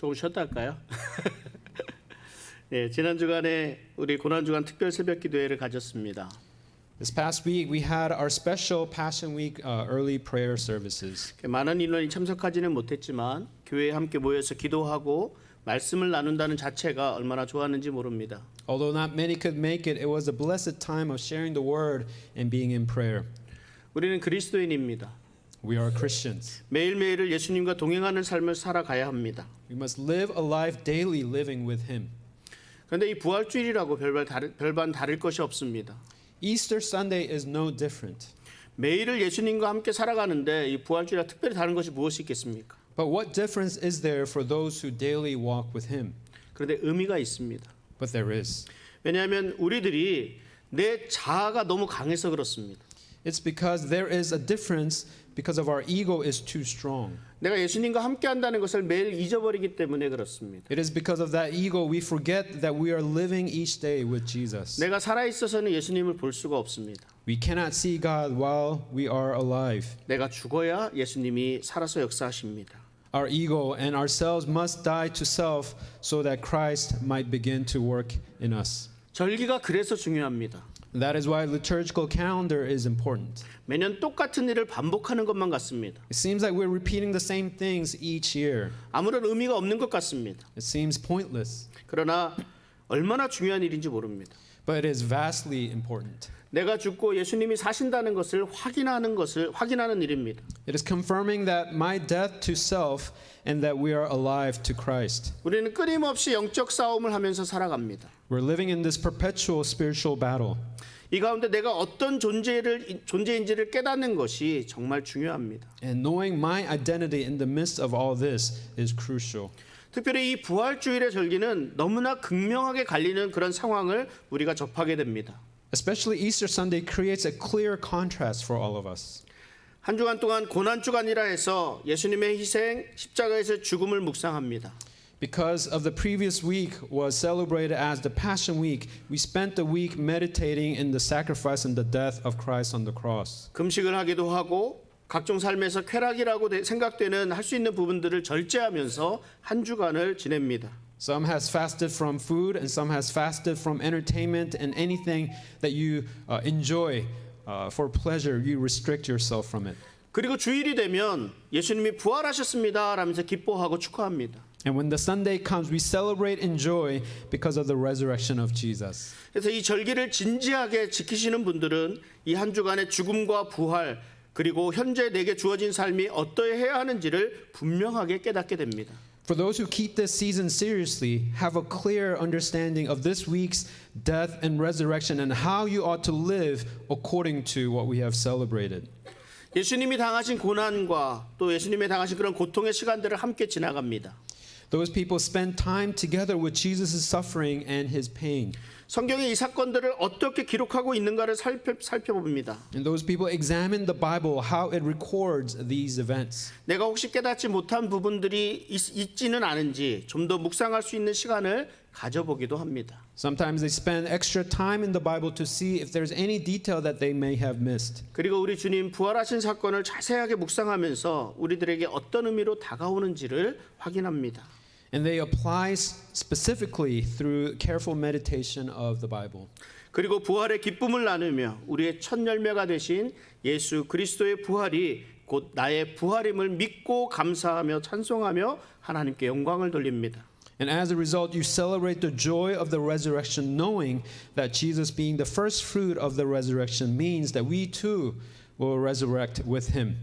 조금 쉬었다 할까요? 네, 지난 주간에 우리 고난 주간 특별 새벽 기도회를 가졌습니다. This past week, we had our special Passion Week early prayer services. 많은 인원이 참석하지는 못했지만 교회에 함께 모여서 기도하고 말씀을 나눈다는 자체가 얼마나 좋았는지 모릅니다. Although not many could make it, it was a blessed time of sharing the word and being in prayer. 우리는 그리스도인입니다. We are Christians. 매일매일을 예수님과 동행하는 삶을 살아가야 합니다. We must live a life daily living with Him. 그런데 이 부활주일이라고 별반 다를 것이 없습니다. Easter Sunday is no different. 매일을 예수님과 함께 살아가는데 이 부활주일과 특별히 다른 것이 무엇이 있겠습니까? But what difference is there for those who daily walk with Him? 그런데 의미가 있습니다. But there is. 왜냐하면 우리들이 내 자아가 너무 강해서 그렇습니다. It's because there is a difference because of our ego is too strong. 내가 예수님과 함께 한다는 것을 매일 잊어버리기 때문에 그렇습니다. It is because of that ego we forget that we are living each day with Jesus. 내가 살아 있어서는 예수님을 볼 수가 없습니다. We cannot see God while we are alive. 내가 죽어야 예수님이 살아서 역사하십니다. Our ego and ourselves must die to self so that Christ might begin to work in us. 절기가 그래서 중요합니다. That is why liturgical calendar is important. 매년 똑같은 일을 반복하는 것만 같습니다. It seems like we're repeating the same things each year. 아무런 의미가 없는 것 같습니다. It seems pointless, 그러나 얼마나 중요한 일인지 모릅니다. but it is vastly important. 내가 죽고 예수님이 사신다는 것을 확인하는 일입니다. It is confirming that my death to self and that we are alive to Christ. 우리는 끊임없이 영적 싸움을 하면서 살아갑니다. We're living in this perpetual spiritual battle. 이 가운데 내가 어떤 존재인지를 깨닫는 것이 정말 중요합니다. And knowing my identity in the midst of all this is crucial. 특별히 이 부활주일의 절기는 너무나 극명하게 갈리는 그런 상황을 우리가 접하게 됩니다. Especially Easter Sunday creates a clear contrast for all of us. 한 주간 동안 고난주간이라 해서 예수님의 희생, 십자가에서 죽음을 묵상합니다. Because of the previous week was celebrated as the Passion Week, we spent the week meditating in the sacrifice and the death of Christ on the cross. 금식을 하기도 하고 각종 삶에서 쾌락이라고 생각되는 할 수 있는 부분들을 절제하면서 한 주간을 지냅니다. Some has fasted from food and some has fasted from entertainment and anything that you enjoy for pleasure, you restrict yourself from it. 그리고 주일이 되면 예수님이 부활하셨습니다 라면서 기뻐하고 축하합니다. And when the Sunday comes, we celebrate and joy because of the resurrection of Jesus. 그래서 이 절기를 진지하게 지키시는 분들은 이 한 주간의 죽음과 부활 그리고 현재 내게 주어진 삶이 어떠해야 하는지를 분명하게 깨닫게 됩니다. For those who keep this season seriously, have a clear understanding of this week's death and resurrection and how you ought to live according to what we have celebrated. 예수님이 당하신 고난과 또 예수님이 당하신 그런 고통의 시간들을 함께 지나갑니다. Those people spend time together with Jesus' suffering and his pain. 성경에 이 사건들을 어떻게 기록하고 있는가를 살펴봅니다. And those people examine the Bible, how it records these events. 내가 혹시 깨닫지 못한 부분들이 있지는 않은지 좀 더 묵상할 수 있는 시간을 가져보기도 합니다. Sometimes they spend extra time in the Bible to see if there's any detail that they may have missed. 그리고 우리 주님 부활하신 사건을 자세하게 묵상하면서 우리들에게 어떤 의미로 다가오는지를 확인합니다. And they apply specifically through careful meditation of the Bible. 그리고 부활의 기쁨을 나누며 우리의 첫 열매가 되신 예수 그리스도의 부활이 곧 나의 부활임을 믿고 감사하며 찬송하며 하나님께 영광을 돌립니다. And as a result, you celebrate the joy of the resurrection, knowing that Jesus being the first fruit of the resurrection means that we too will resurrect with him.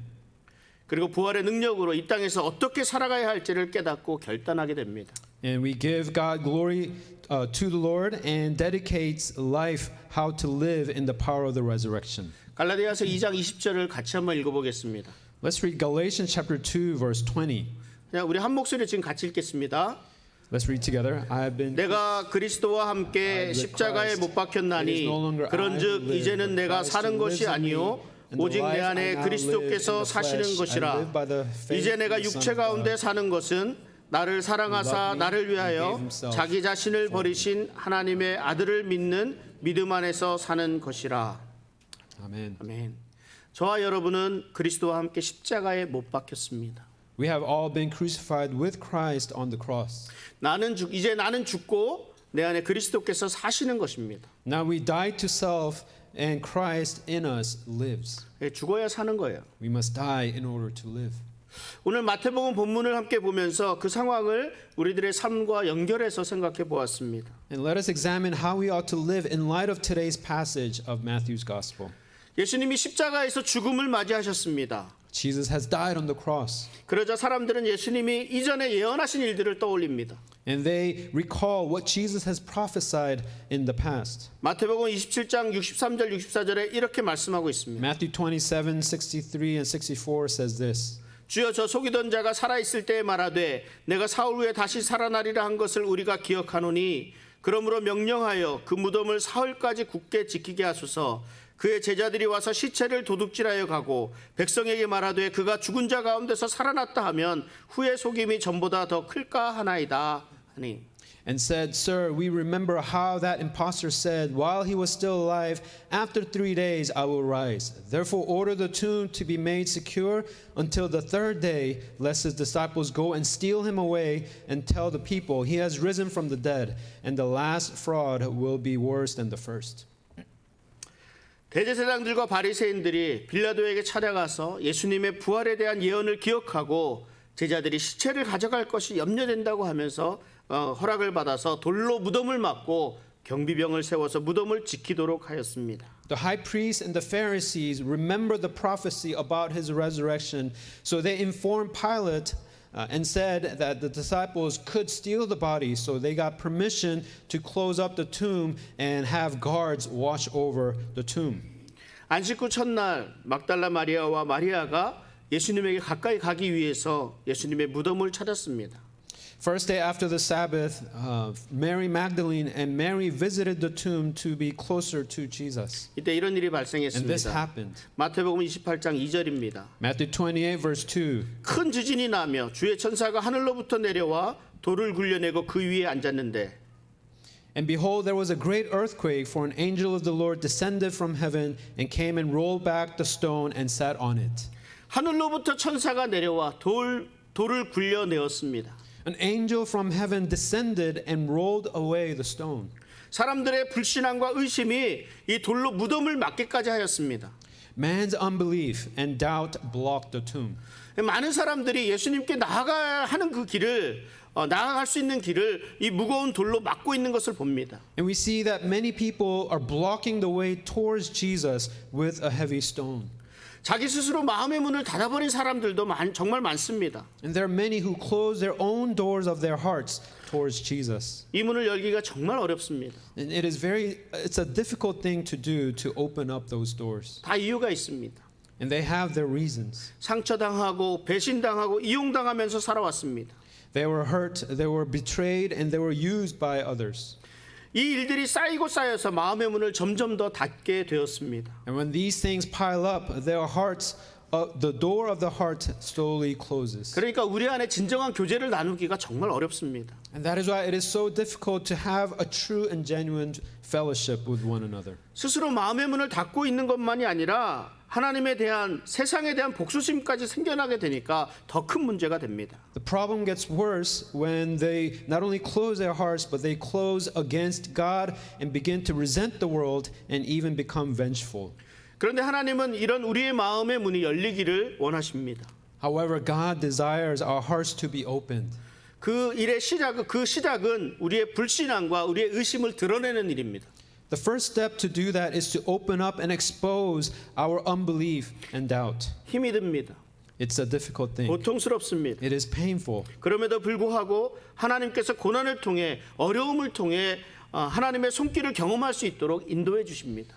그리고 부활의 능력으로 이 땅에서 어떻게 살아가야 할지를 깨닫고 결단하게 됩니다. And we give God glory to the Lord and dedicates life how to live in the power of the resurrection. 갈라디아서 2장 20절을 같이 한번 읽어보겠습니다. Let's read Galatians chapter 2 verse 20. 그냥 우리 한 목소리 지금 같이 읽겠습니다. Let's read together. I have been 내가 그리스도와 함께 십자가에 못 박혔나니 그런즉 이제는 내가 사는 것이 아니요 오직 내 안에 그리스도께서 사시는 것이라. 이제 내가 육체 가운데 사는 것은 나를 사랑하사 나를 위하여 자기 자신을 버리신 하나님의 아들을 믿는 믿음 안에서 사는 것이라. 아멘. 아멘. 저와 여러분은 그리스도와 함께 십자가에 못 박혔습니다. We have all been crucified with Christ on the cross. 이제 나는 죽고 내 안에 그리스도께서 사시는 것입니다. Now we die to self and Christ in us lives. 죽어야 사는 거예요. We must die in order to live. 오늘 마태복음 본문을 함께 보면서 그 상황을 우리들의 삶과 연결해서 생각해 보았습니다. And let us examine how we ought to live in light of today's passage of Matthew's gospel. 예수님이 십자가에서 죽음을 맞이하셨습니다. Jesus has died on the cross. 그러자 사람들은 예수님이 이전에 예언하신 일들을 떠올립니다. And they recall what Jesus has prophesied in the past. 마태복음 27장 63절 64절에 이렇게 말씀하고 있습니다. Matthew 27, 63 and 64 says this. 주여 저 속이던 자가 살아있을 때에 말하되 내가 사흘 후에 다시 살아나리라 한 것을 우리가 기억하노니 그러므로 명령하여 그 무덤을 사흘까지 굳게 지키게 하소서. 그의 제자들이 와서 시체를 도둑질하여 가고 백성에게 말하되 그가 죽은 자 가운데서 살아났다 하면 후의 속임이 전보다 더 클까 하나이다 하니. And said, Sir, we remember how that impostor said, while he was still alive, after 3 days I will rise. Therefore order the tomb to be made secure until the third day, lest his disciples go and steal him away and tell the people, he has risen from the dead, and the last fraud will be worse than the first. 대제사장들과 바리새인들이 빌라도에게 찾아가서 예수님의 부활에 대한 예언을 기억하고 제자들이 시체를 가져갈 것이 염려된다고 하면서 허락을 받아서 돌로 무덤을 막고 경비병을 세워서 무덤을 지키도록 하였습니다. The high priest and the Pharisees remembered the prophecy about his resurrection, so they informed Pilate and said that the disciples could steal the body, so they got permission to close up the tomb and have guards watch over the tomb. 안식 후 첫날 막달라 마리아와 마리아가 예수님에게 가까이 가기 위해서 예수님의 무덤을 찾았습니다. First day after the Sabbath, Mary Magdalene and Mary visited the tomb to be closer to Jesus. 이때 이런 일이 And this 발생했습니다. happened. 마태복음 28장 2절입니다. Matthew 28 verse 2. 큰 지진이 나며 주의 천사가 하늘로부터 내려와 돌을 굴려내고 그 위에 앉았는데 And behold, there was a great earthquake, for an angel of the Lord descended from heaven and came and rolled back the stone and sat on it. 하늘로부터 천사가 내려와 돌을 굴려내었습니다. An angel from heaven descended and rolled away the stone. 사람들의 불신앙과 의심이 이 돌로 무덤을 막기까지 하였습니다. Man's unbelief and doubt blocked the tomb. 많은 사람들이 예수님께 나아가야 하는 그 길을 나아갈 수 있는 길을 이 무거운 돌로 막고 있는 것을 봅니다. And we see that many people are blocking the way towards Jesus with a heavy stone. 자기 스스로 마음의 문을 닫아버린 사람들도 정말 많습니다. And there are many who close their own doors of their hearts towards Jesus. 이 문을 열기가 정말 어렵습니다. And it's a difficult thing to do to open up those doors. 다 이유가 있습니다. And they have their reasons. 상처당하고 배신당하고 이용당하면서 살아왔습니다. They were hurt, they were betrayed, and they were used by others. 이 일들이 쌓이고 쌓여서 마음의 문을 점점 더 닫게 되었습니다. And when these things pile up, the door of the heart slowly closes. 그러니까 우리 안에 진정한 교제를 나누기가 정말 어렵습니다. And that is why it is so difficult to have a true and genuine fellowship with one another. 스스로 마음의 문을 닫고 있는 것만이 아니라 하나님에 대한 세상에 대한 복수심까지 생겨나게 되니까 더 큰 문제가 됩니다. The problem gets worse when they not only close their hearts, but they close against God and begin to resent the world and even become vengeful. 그런데 하나님은 이런 우리의 마음의 문이 열리기를 원하십니다. However, God desires our hearts to be opened. 그 시작은 우리의 불신앙과 우리의 의심을 드러내는 일입니다. The first step to do that is to open up and expose our unbelief and doubt. 힘이 듭니다. It's a difficult thing. 고통스럽습니다. It is painful. 그럼에도 불구하고 하나님께서 고난을 통해 어려움을 통해 하나님의 손길을 경험할 수 있도록 인도해 주십니다.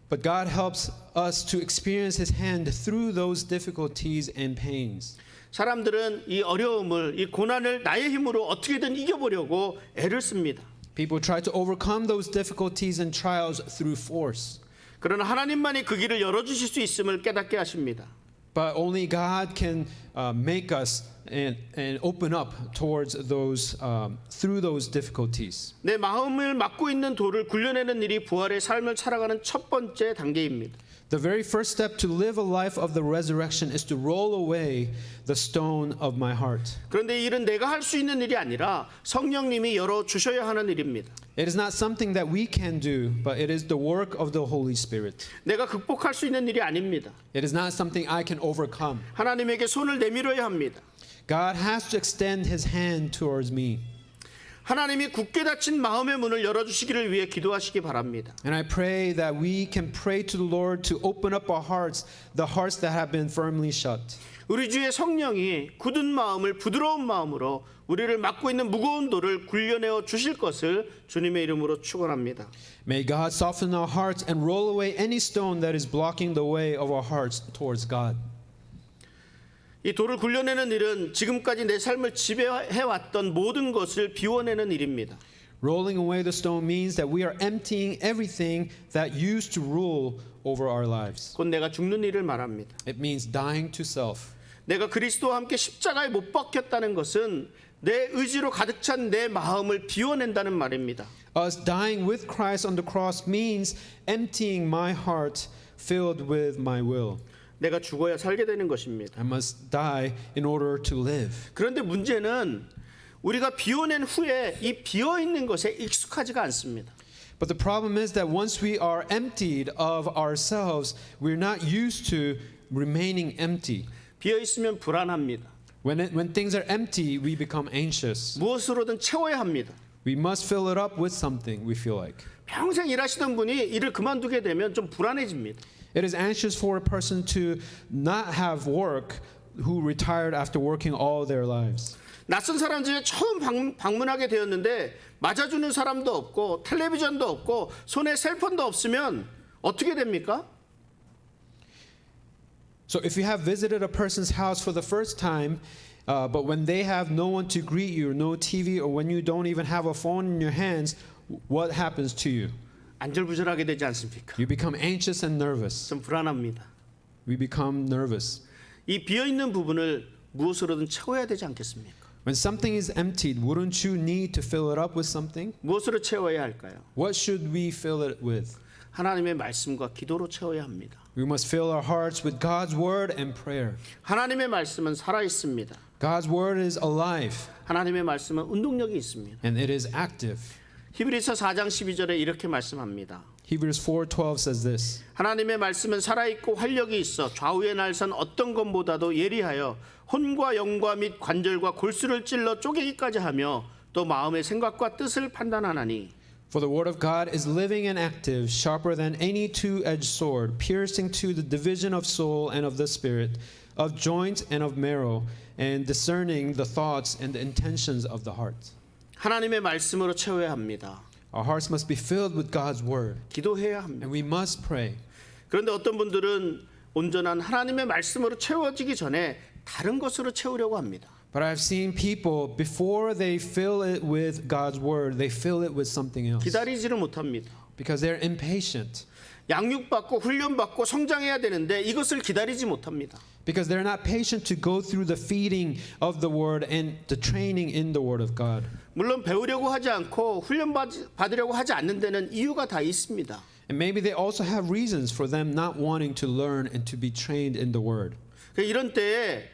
But God helps us to experience His hand through those difficulties and pains. 사람들은 이 어려움을, 이 고난을 나의 힘으로 어떻게든 이겨보려고 애를 씁니다. People try to overcome those difficulties and trials through force. 그러나 하나님만이 그 길을 열어주실 수 있음을 깨닫게 하십니다. But only God can make us and open up towards those through those difficulties. 내 마음을 막고 있는 돌을 굴려내는 일이 부활의 삶을 살아가는 첫 번째 단계입니다. The very first step to live a life of the resurrection is to roll away the stone of my heart. 그런데 이 일은 내가 할 수 있는 일이 아니라 성령님이 열어 주셔야 하는 일입니다. It is not something that we can do, but it is the work of the Holy Spirit. 내가 극복할 수 있는 일이 아닙니다. It is not something I can overcome. 하나님에게 손을 내밀어야 합니다. God has to extend his hand towards me. 하나님이 굳게 닫힌 마음의 문을 열어주시기를 위해 기도하시기 바랍니다. And I pray that we can pray to the Lord to open up our hearts, the hearts that have been firmly shut. 우리 주의 성령이 굳은 마음을 부드러운 마음으로 우리를 막고 있는 무거운 돌을 굴려내어 주실 것을 주님의 이름으로 축원합니다. May God soften our hearts and roll away any stone that is blocking the way of our hearts towards God. 이 돌을 굴려내는 일은 지금까지 내 삶을 지배해왔던 모든 것을 비워내는 일입니다. Rolling away the stone means that we are emptying everything that used to rule over our lives. 곧 내가 죽는 일을 말합니다. It means dying to self. 내가 그리스도와 함께 십자가에 못 박혔다는 것은 내 의지로 가득 찬 내 마음을 비워낸다는 말입니다. Us dying with Christ on the cross means emptying my heart filled with my will. 내가 죽어야 살게 되는 것입니다. I must die in order to live. 그런데 문제는 우리가 비워낸 후에 이 비어있는 것에 익숙하지가 않습니다. But the problem is that once we are emptied of ourselves, we're not used to remaining empty. 비어있으면 불안합니다. When things are empty, we become anxious. 무엇으로든 채워야 합니다. We must fill it up with something, we feel like. 평생 일하시던 분이 일을 그만두게 되면 좀 불안해집니다. It is anxious for a person to not have work who retired after working all their lives. 낯선 사람 집에 처음 방문하게 되었는데 맞아주는 사람도 없고 텔레비전도 없고 손에 셀폰도 없으면 어떻게 됩니까? So if you have visited a person's house for the first time, but when they have no one to greet you, no TV, or when you don't even have a phone in your hands, what happens to you? 안절부절하게 되지 않습니까? You become anxious and nervous. 좀 불안합니다. We become nervous. 이 비어있는 부분을 무엇으로든 채워야 되지 않겠습니까? When something is emptied, wouldn't you need to fill it up with something? 무엇으로 채워야 할까요? What should we fill it with? 하나님의 말씀과 기도로 채워야 합니다. We must fill our hearts with God's word and prayer. 하나님의 말씀은 살아있습니다. God's word is alive 하나님의 말씀은 운동력이 있습니다. and it is active. 히브리서 4장 12절에 이렇게 말씀합니다. Hebrews 4:12 says this. 하나님의 말씀은 살아있고 활력이 있어 좌우의 날선 어떤 것보다도 예리하여 혼과 영과 및 관절과 골수를 찔러 쪼개기까지 하며 또 마음의 생각과 뜻을 판단하나니 For the word of God is living and active, sharper than any two-edged sword, piercing to the division of soul and of the spirit, of joint and of marrow, and discerning the thoughts and the intentions of the heart. 하나님의 말씀으로 채워야 합니다. Our hearts must be filled with God's word, 기도해야 합니다. and we must pray. 그런데 어떤 분들은 온전한 하나님의 말씀으로 채워지기 전에 다른 것으로 채우려고 합니다. But I've seen people, before they fill it with God's word, they fill it with something else. 기다리지를 못합니다. Because they're impatient. 양육받고 훈련받고 성장해야 되는데 이것을 기다리지 못합니다. Because they're not patient to go through the feeding of the word and the training in the word of God. 물론 배우려고 하지 않고 훈련받으려고 하지 않는 데는 이유가 다 있습니다. And maybe they also have reasons for them not wanting to learn and to be trained in the word. 이런 때에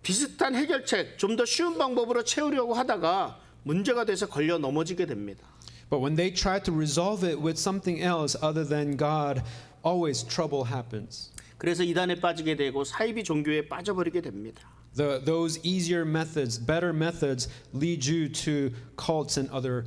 비슷한 해결책, 좀 더 쉬운 방법으로 채우려고 하다가 문제가 돼서 걸려 넘어지게 됩니다. But when they try to resolve it with something else other than God, always trouble happens. 그래서 이단에 빠지게 되고 사이비 종교에 빠져버리게 됩니다. Those easier methods, better methods, lead you to cults and other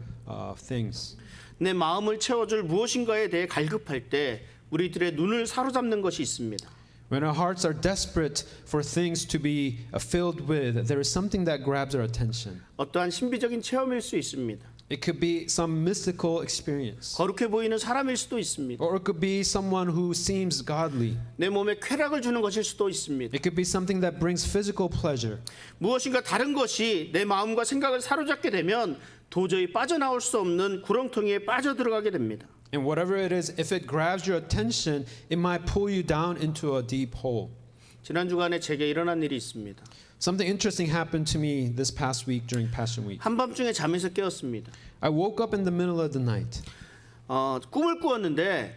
things. 내 마음을 채워줄 무엇인가에 대해 갈급할 때 우리들의 눈을 사로잡는 것이 있습니다. When our hearts are desperate for things to be filled with, there is something that grabs our attention. 어떠한 신비적인 체험일 수 있습니다. It could be some mystical experience. 거룩해 보이는 사람일 수도 있습니다. Or it could be someone who seems godly. 내 몸에 쾌락을 주는 것일 수도 있습니다. It could be something that brings physical pleasure. 무엇인가 다른 것이 내 마음과 생각을 사로잡게 되면 도저히 빠져나올 수 없는 구렁텅이에 빠져들어가게 됩니다. And whatever it is, if it grabs your attention, it might pull you down into a deep hole. 지난 주간에 제게 일어난 일이 있습니다. Something interesting happened to me this past week during Passion Week. 한밤중에 잠에서 깨었습니다. I woke up in the middle of the night. 꿈을 꾸었는데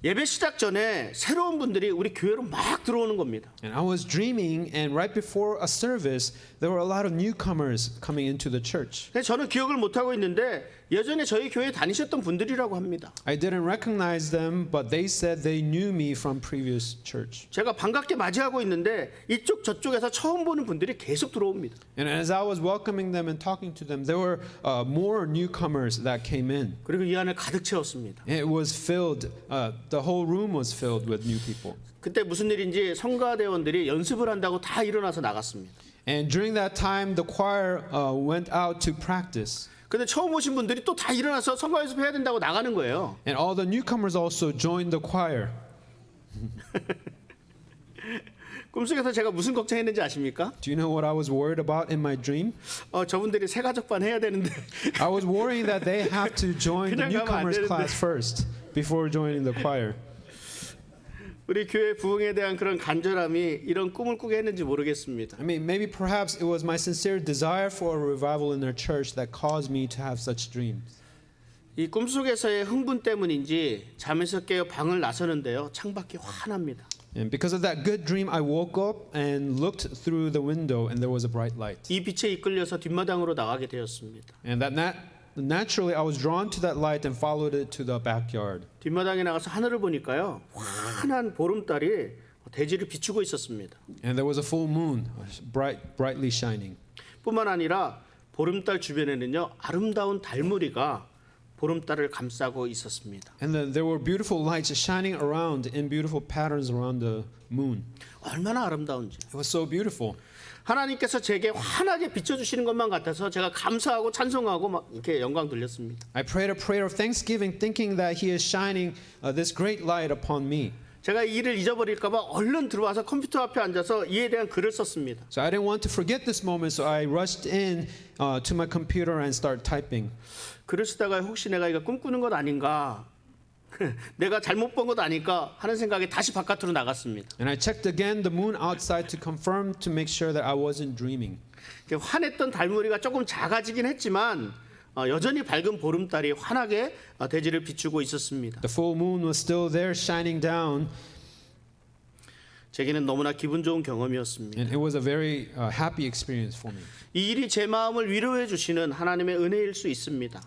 예배 시작 전에 새로운 분들이 우리 교회로 막 들어오는 겁니다. And I was dreaming, and right before a service, there were a lot of newcomers coming into the church. 근데 저는 기억을 못 하고 있는데 예전에 저희 교회에 다니셨던 분들이라고 합니다. I didn't recognize them, but they said they knew me from previous church. 제가 반갑게 맞이하고 있는데 이쪽 저쪽에서 처음 보는 분들이 계속 들어옵니다. And as I was welcoming them and talking to them, there were more newcomers that came in. 그리고 이 안을 가득 채웠습니다. It was filled, the whole room was filled with new people. 그때 무슨 일인지 성가대원들이 연습을 한다고 다 일어나서 나갔습니다. And during that time, the choir went out to practice. 근데 처음 오신 분들이 또 다 일어나서 성가 연습해야 된다고 나가는 거예요. And all the newcomers also joined the choir. 꿈속에서 제가 무슨 걱정했는지 아십니까? Do you know what I was worried about in my dream? 저분들이 새가족반 해야 되는데 I was worrying that they have to join the 그냥 가면 안 newcomers 되는데. class first before joining the choir. 우리 교회 부흥에 대한 그런 간절함이 이런 꿈을 꾸게 했는지 모르겠습니다. I mean, maybe perhaps it was my sincere desire for a revival in their church that caused me to have such dreams. 이 꿈속에서의 흥분 때문인지 잠에서 깨어 방을 나서는데요. 창밖이 환합니다. And because of that good dream, I woke up and looked through the window, and there was a bright light. 이 빛에 이끌려서 뒷마당으로 나가게 되었습니다. And naturally, I was drawn to that light and followed it to the backyard. 뒷마당에 나가서 하늘을 보니까요. 환한 보름달이 대지를 비추고 있었습니다. And there was a full moon, brightly shining. 뿐만 아니라 보름달 주변에는요. 아름다운 달무리가 보름달을 감싸고 있었습니다. And then there were beautiful lights shining around in beautiful patterns around the moon. 얼마나 아름다운지. It was so beautiful. 하나님께서 제게 환하게 비춰주시는 것만 같아서 제가 감사하고 찬송하고 막 이렇게 영광 돌렸습니다. I prayed a prayer of thanksgiving, thinking that He is shining this great light upon me. 제가 이 일을 잊어버릴까 봐 얼른 들어와서 컴퓨터 앞에 앉아서 이에 대한 글을 썼습니다. So I didn't want to forget this moment, so I rushed in to my computer and started typing. 글을 쓰다가 혹시 내가 이거 꿈꾸는 것 아닌가 내가 잘못 본 것 아닐까 하는 생각에 다시 바깥으로 나갔습니다. And I checked again the moon outside to confirm to make sure that I wasn't dreaming. 환했던 달무리가 조금 작아지긴 했지만 여전히 밝은 보름달이 환하게 대지를 비추고 있었습니다. The full moon was still there shining down, 제게는 너무나 기분 좋은 경험이었습니다. and it was a very happy experience for me. 이 일이 제 마음을 위로해 주시는 하나님의 은혜일 수 있습니다.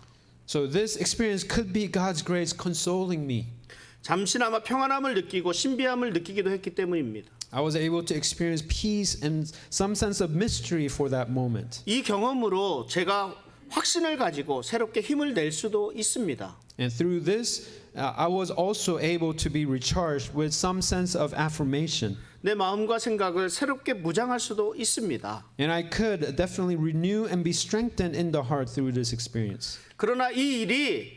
So this experience could be God's grace consoling me. 잠시나마 평안함을 느끼고 신비함을 느끼기도 했기 때문입니다. I was able to experience peace and some sense of mystery for that moment. 이 경험으로 제가 확신을 가지고 새롭게 힘을 낼 수도 있습니다. And through this, I was also able to be recharged with some sense of affirmation. 내 마음과 생각을 새롭게 무장할 수도 있습니다. And I could definitely renew and be strengthened in the heart through this experience. 그러나 이 일이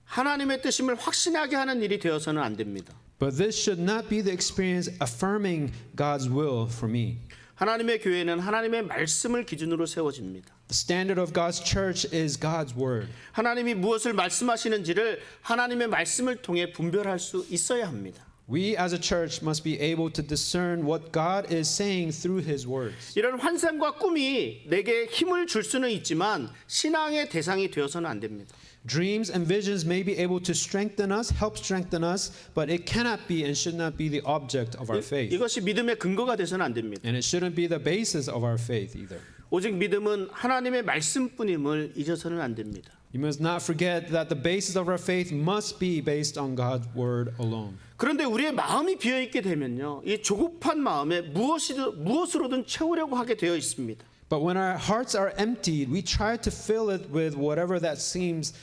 하나님의 뜻임을 확신하게 하는 일이 되어서는 안 됩니다. But this should not be the experience affirming God's will for me. 하나님의 교회는 하나님의 말씀을 기준으로 세워집니다. The standard of God's church is God's word. 하나님이 무엇을 말씀하시는지를 하나님의 말씀을 통해 분별할 수 있어야 합니다. We as a church must be able to discern what God is saying through His words. 이런 환상과 꿈이 내게 힘을 줄 수는 있지만 신앙의 대상이 되어서는 안 됩니다. Dreams and visions may be able to strengthen us, help strengthen us, but it cannot be and should not be the object of our faith. 이것이 믿음의 근거가 되어서는 안 됩니다. And it shouldn't be the basis of our faith either. 오직 믿음은 하나님의 말씀뿐임을 잊어서는 안 됩니다. You must not forget that the basis of our faith must be based on God's word alone. 그런데 우리의 마음이 비어 있게 되면요, 이 조급한 마음에 무엇으로든 채우려고 하게 되어 있습니다. But when our hearts are emptied, we try to fill it with whatever that seems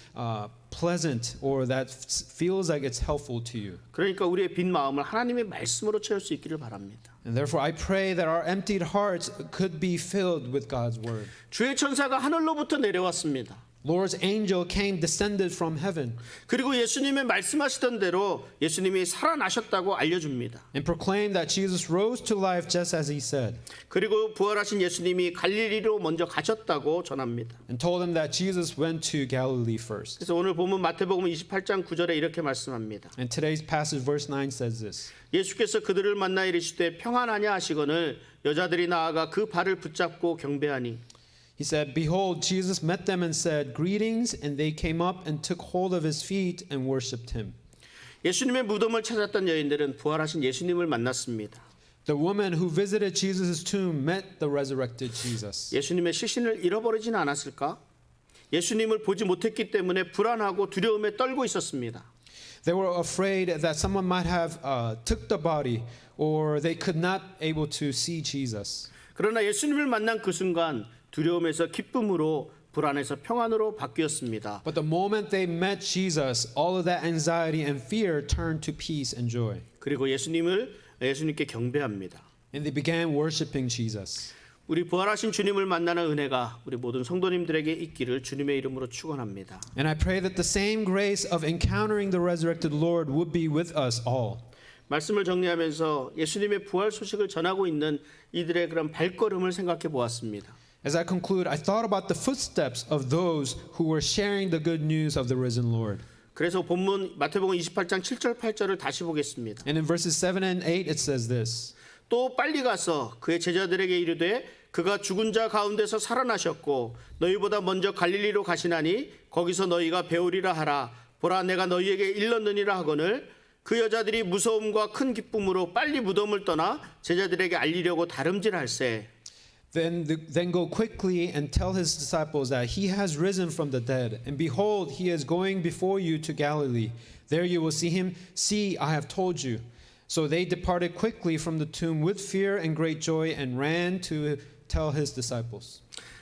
pleasant or that feels like it's helpful to you. 그러니까 우리의 빈 마음을 하나님의 말씀으로 채울 수 있기를 바랍니다. And therefore I pray that our emptied hearts could be filled with God's word. 주의 천사가 하늘로부터 내려왔습니다. Lord's angel came descended from heaven 그리고 예수님의 말씀하시던 대로 예수님이 살아나셨다고 알려줍니다. and proclaimed that Jesus rose to life just as he said. 그리고 부활하신 예수님이 갈릴리로 먼저 가셨다고 전합니다. And told him that Jesus went to Galilee first. 그래서 오늘 본문 마태복음 28장 9절에 이렇게 말씀합니다. And today's passage verse 9 says this. 예수께서 그들을 만나 이르시되 평안하냐 하시거늘 여자들이 나아가 그 발을 붙잡고 경배하니 He said, Behold, Jesus met them and said, Greetings, and they came up and took hold of his feet and worshipped him. 예수님의 무덤을 찾았던 여인들은 부활하신 예수님을 만났습니다. The woman who visited Jesus' tomb met the resurrected Jesus. 예수님의 시신을 잃어버리지는 않았을까? 예수님을 보지 못했기 때문에 불안하고 두려움에 떨고 있었습니다. They were afraid that someone might have took the body or they could not able to see Jesus. 그러나 예수님을 만난 그 순간 두려움에서 기쁨으로 불안에서 평안으로 바뀌었습니다. But the moment they met Jesus, all of that anxiety and fear turned to peace and joy. 그리고 예수님께 경배합니다. And they began worshiping Jesus. 우리 부활하신 주님을 만나는 은혜가 우리 모든 성도님들에게 있기를 주님의 이름으로 축원합니다. And I pray that the same grace of encountering the resurrected Lord would be with us all. 말씀을 정리하면서 예수님의 부활 소식을 전하고 있는 이들의 그런 발걸음을 생각해 보았습니다. As I conclude, I thought about the footsteps of those who were sharing the good news of the risen Lord. 그래서 본문 마태복음 28장 7절 8절을 다시 보겠습니다. And in verses 7 and 8 it says this. 또 빨리 가서 그의 제자들에게 이르되 그가 죽은 자 가운데서 살아나셨고 너희보다 먼저 갈릴리로 가시나니 거기서 너희가 배우리라 하라. 보라 내가 너희에게 일렀느니라 하거늘 그 여자들이 무서움과 큰 기쁨으로 빨리 무덤을 떠나 제자들에게 알리려고 다름질할세. Then go quickly and tell his disciples that he has risen from the dead. And behold, he is going before you to Galilee. There you will see him. See, I have told you. So they departed quickly from the tomb with fear and great joy and ran to tell his disciples.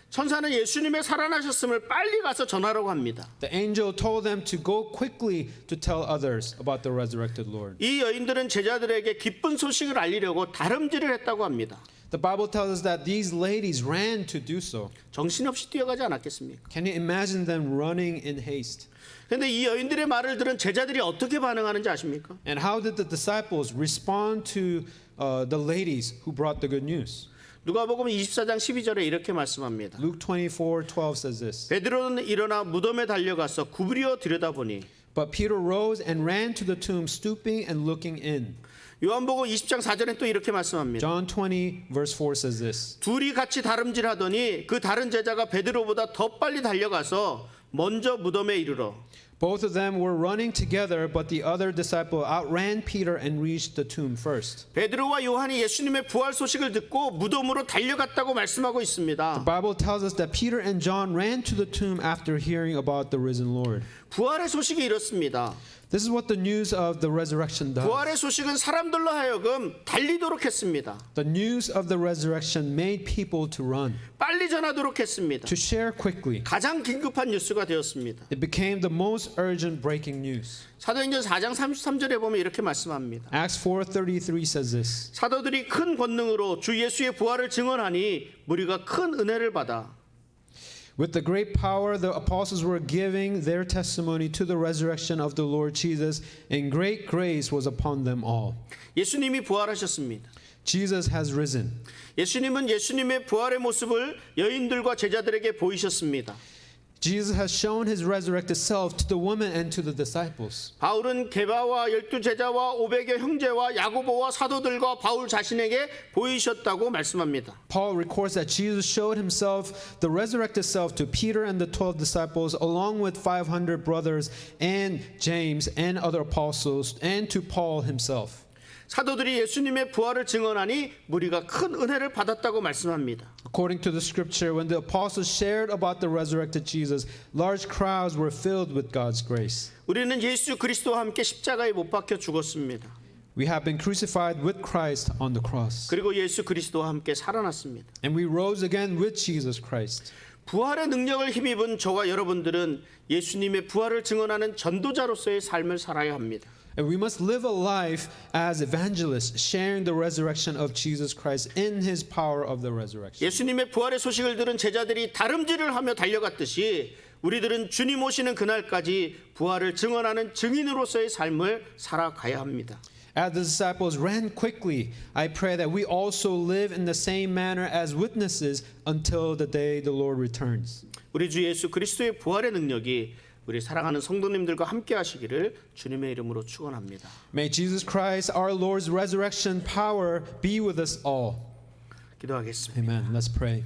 천사는 예수님의 살아나셨음을 빨리 가서 전하라고 합니다. The angel told them to go quickly to tell others about the resurrected Lord. 이 여인들은 제자들에게 기쁜 소식을 알리려고 다름질을 했다고 합니다. The Bible tells us that these ladies ran to do so. 정신없이 뛰어가지 않았겠습니까? Can you imagine them running in haste? 그런데 이 여인들의 말을 들은 제자들이 어떻게 반응하는지 아십니까? And how did the disciples respond to the ladies who brought the good news? 누가복음 24장 12절에 이렇게 말씀합니다. Luke 24:12 says this. 베드로는 일어나 무덤에 달려가서 구부려 들여다보니 But Peter rose and ran to the tomb, stooping and looking in. 요한복음 20장 4절에 또 이렇게 말씀합니다. John 20 verse 4 says this. 둘이 같이 다름질하더니 그 다른 제자가 베드로보다 더 빨리 달려가서 먼저 무덤에 이르러 Both of them were running together, but the other disciple outran Peter and reached the tomb first. 베드로와 요한이 예수님의 부활 소식을 듣고 무덤으로 달려갔다고 말씀하고 The 있습니다. Bible tells us that Peter and John ran to the tomb after hearing about the risen Lord. 부활의 소식이 이렇습니다. This is what the news of the resurrection does. 부활의 소식은 사람들로 하여금 달리도록 했습니다. The news of the resurrection made people to run, 빨리 전하도록 했습니다. to share quickly. 가장 긴급한 뉴스가 되었습니다. It became the most urgent breaking news. 사도행전 4장 33절에 보면 이렇게 말씀합니다. Acts 4:33 says this. 사도들이 큰 권능으로 주 예수의 부활을 증언하니 무리가 큰 은혜를 받아 With the great power, the apostles were giving their testimony to the resurrection of the Lord Jesus, and great grace was upon them all. 예수님이 부활하셨습니다. Jesus has risen. 예수님은 예수님의 부활의 모습을 여인들과 제자들에게 보이셨습니다. Jesus has shown his resurrected self to the woman and to the disciples. 바울은 게바와 12제자와 500여 형제와 야고보와 사도들과 바울 자신에게 보이셨다고 말씀합니다. Paul records that Jesus showed himself, the resurrected self, to Peter and the 12 disciples, along with 500 brothers and James and other apostles, and to Paul himself. 사도들이 예수님의 부활을 증언하니 무리가 큰 은혜를 받았다고 말씀합니다. According to the scripture, when the apostles shared about the resurrected Jesus, large crowds were filled with God's grace. 우리는 예수 그리스도와 함께 십자가에 못 박혀 죽었습니다. We have been crucified with Christ on the cross. 그리고 예수 그리스도와 함께 살아났습니다. And we rose again with Jesus Christ. 부활의 능력을 힘입은 저와 여러분들은 예수님의 부활을 증언하는 전도자로서의 삶을 살아야 합니다. And we must live a life as evangelists, sharing the resurrection of Jesus Christ in his power of the resurrection. 예수님의 부활의 소식을 들은 제자들이 다름질을 하며 달려갔듯이 우리들은 주님 오시는 그날까지 부활을 증언하는 증인으로서의 삶을 살아가야 합니다. As the disciples ran quickly, I pray that we also live in the same manner as witnesses until the day the Lord returns. 우리 주 예수 그리스도의 부활의 능력이 우리 사랑하는 성도님들과 함께 하시기를 주님의 이름으로 축원합니다. May Jesus Christ, our Lord's resurrection power, be with us all. 기도하겠습니다. Amen. Let's pray.